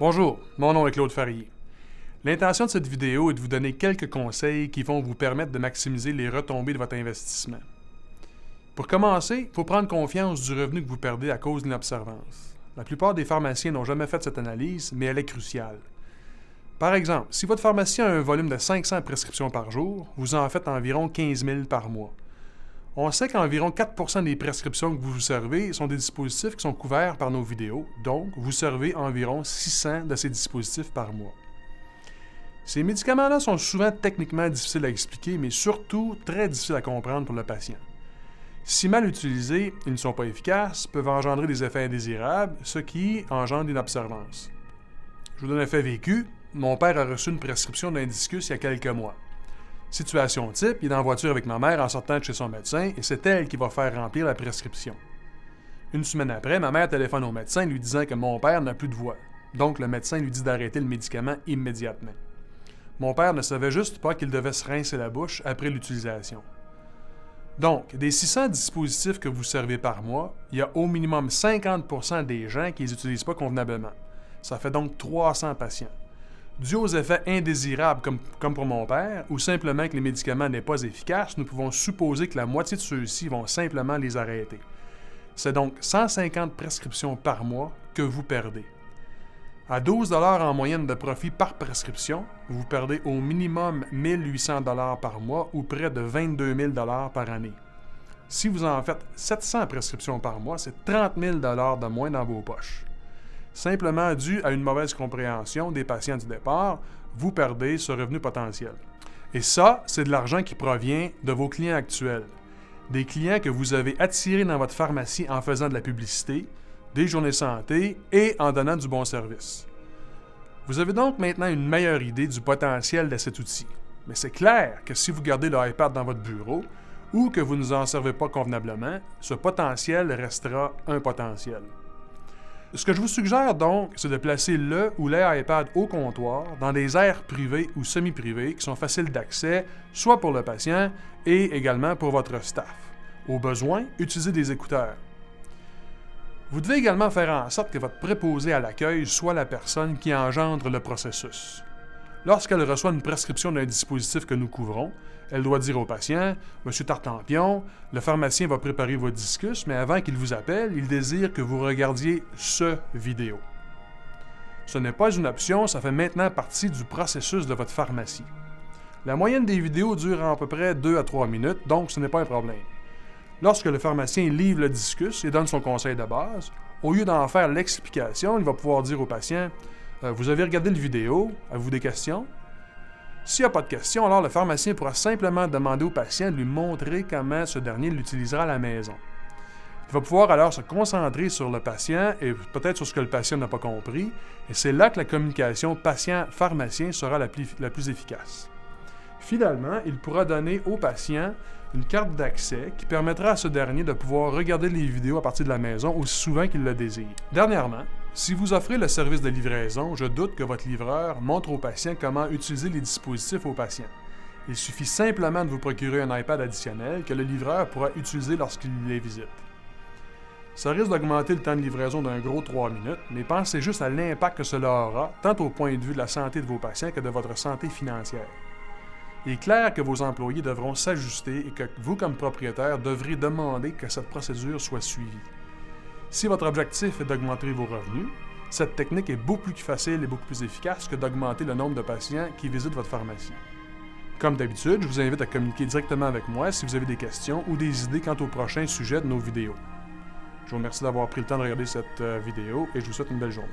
Bonjour, mon nom est Claude Farier. L'intention de cette vidéo est de vous donner quelques conseils qui vont vous permettre de maximiser les retombées de votre investissement. Pour commencer, il faut prendre confiance du revenu que vous perdez à cause de l'inobservance. La plupart des pharmaciens n'ont jamais fait cette analyse, mais elle est cruciale. Par exemple, si votre pharmacien a un volume de 500 prescriptions par jour, vous en faites environ 15 000 par mois. On sait qu'environ 4 % des prescriptions que vous servez sont des dispositifs qui sont couverts par nos vidéos, donc vous servez environ 600 de ces dispositifs par mois. Ces médicaments-là sont souvent techniquement difficiles à expliquer, mais surtout très difficiles à comprendre pour le patient. Si mal utilisés, ils ne sont pas efficaces, peuvent engendrer des effets indésirables, ce qui engendre une observance. Je vous donne un fait vécu. Mon père a reçu une prescription d'un discus il y a quelques mois. Situation type, il est en voiture avec ma mère en sortant de chez son médecin et c'est elle qui va faire remplir la prescription. Une semaine après, ma mère téléphone au médecin lui disant que mon père n'a plus de voix. Donc le médecin lui dit d'arrêter le médicament immédiatement. Mon père ne savait juste pas qu'il devait se rincer la bouche après l'utilisation. Donc, des 600 dispositifs que vous servez par mois, il y a au minimum 50 % des gens qui ne les utilisent pas convenablement. Ça fait donc 300 patients. Dû aux effets indésirables comme pour mon père, ou simplement que les médicaments n'est pas efficaces, nous pouvons supposer que la moitié de ceux-ci vont simplement les arrêter. C'est donc 150 prescriptions par mois que vous perdez. À 12 $ en moyenne de profit par prescription, vous perdez au minimum 1 800 $ par mois ou près de 22 000 $ par année. Si vous en faites 700 prescriptions par mois, c'est 30 000 $ de moins dans vos poches. Simplement dû à une mauvaise compréhension des patients du départ, vous perdez ce revenu potentiel. Et ça, c'est de l'argent qui provient de vos clients actuels. Des clients que vous avez attirés dans votre pharmacie en faisant de la publicité, des journées santé et en donnant du bon service. Vous avez donc maintenant une meilleure idée du potentiel de cet outil. Mais c'est clair que si vous gardez le iPad dans votre bureau ou que vous ne en servez pas convenablement, ce potentiel restera un potentiel. Ce que je vous suggère donc, c'est de placer le ou les iPads au comptoir dans des aires privées ou semi-privées qui sont faciles d'accès, soit pour le patient et également pour votre staff. Au besoin, utilisez des écouteurs. Vous devez également faire en sorte que votre préposé à l'accueil soit la personne qui engendre le processus. Lorsqu'elle reçoit une prescription d'un dispositif que nous couvrons, elle doit dire au patient « Monsieur Tartampion, le pharmacien va préparer votre discus, mais avant qu'il vous appelle, il désire que vous regardiez ce vidéo. » Ce n'est pas une option, ça fait maintenant partie du processus de votre pharmacie. La moyenne des vidéos dure à peu près 2 à 3 minutes, donc ce n'est pas un problème. Lorsque le pharmacien livre le discus et donne son conseil de base, au lieu d'en faire l'explication, il va pouvoir dire au patient « Vous avez regardé la vidéo, avez-vous des questions? » S'il n'y a pas de questions, alors le pharmacien pourra simplement demander au patient de lui montrer comment ce dernier l'utilisera à la maison. Il va pouvoir alors se concentrer sur le patient et peut-être sur ce que le patient n'a pas compris, et c'est là que la communication patient-pharmacien sera la plus efficace. Finalement, il pourra donner au patient une carte d'accès qui permettra à ce dernier de pouvoir regarder les vidéos à partir de la maison aussi souvent qu'il le désire. Dernièrement, si vous offrez le service de livraison, je doute que votre livreur montre au patient comment utiliser les dispositifs au patient. Il suffit simplement de vous procurer un iPad additionnel que le livreur pourra utiliser lorsqu'il les visite. Ça risque d'augmenter le temps de livraison d'un gros 3 minutes, mais pensez juste à l'impact que cela aura, tant au point de vue de la santé de vos patients que de votre santé financière. Il est clair que vos employés devront s'ajuster et que vous, comme propriétaire, devrez demander que cette procédure soit suivie. Si votre objectif est d'augmenter vos revenus, cette technique est beaucoup plus facile et beaucoup plus efficace que d'augmenter le nombre de patients qui visitent votre pharmacie. Comme d'habitude, je vous invite à communiquer directement avec moi si vous avez des questions ou des idées quant au prochain sujet de nos vidéos. Je vous remercie d'avoir pris le temps de regarder cette vidéo et je vous souhaite une belle journée.